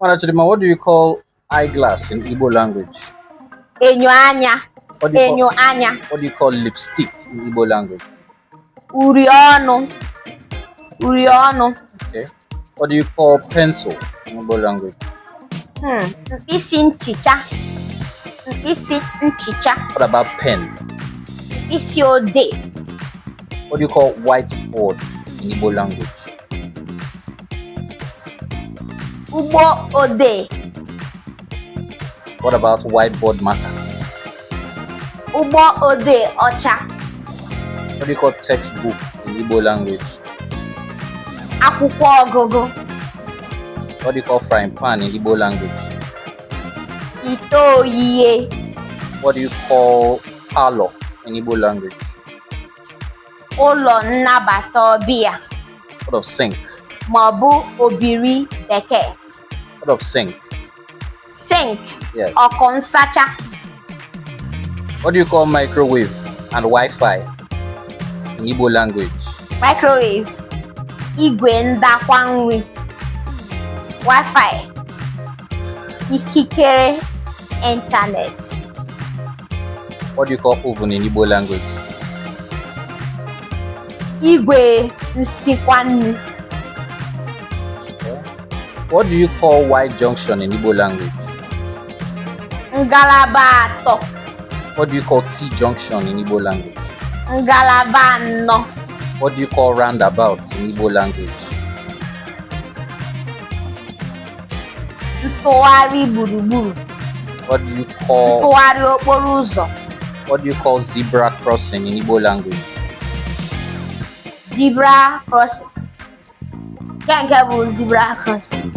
What do you call eyeglass in Igbo language? Enyo anya. What do you Enyo call, anya. what do you call lipstick in Igbo language? Uri ọnụ. Uri ọnụ. Okay. What do you call pencil in Igbo language? Mkpịsị nchicha. Mkpịsị nchicha. What about pen? Mkpịsị odee. What do you call whiteboard in Igbo language? Ugbo odee. What about whiteboard marker? Ugbo odee ọcha. What do you call textbook in Igbo language? Akwụkwọ ọgụgụ. What do you call frying pan in Igbo language? Ite oyiye. What do you call parlor in Igbo language? Ụlọ nnabata ọbịa. What of sink? Maọbụ obiri bekee. What of sink? Sink. Yes. Ọkụ nsacha. What do you call microwave and Wi-Fi in Igbo language? Microwave. Igwe ndakwa nri. Wi-Fi. Ikikere internet. What do you call oven in Igbo language? Igwe nsikwa nri. What do you call Y junction in Igbo language? Ngalaba atọ. What do you call T junction in Igbo language? Ngalaba anọ. What do you call roundabout in Igbo language? Ntụgharị gburugburu. What do you call Ntụgharị okporo ụzọ. What do you call zebra crossing in Igbo language? Zebra crossing. Nke bụ zebra crossing.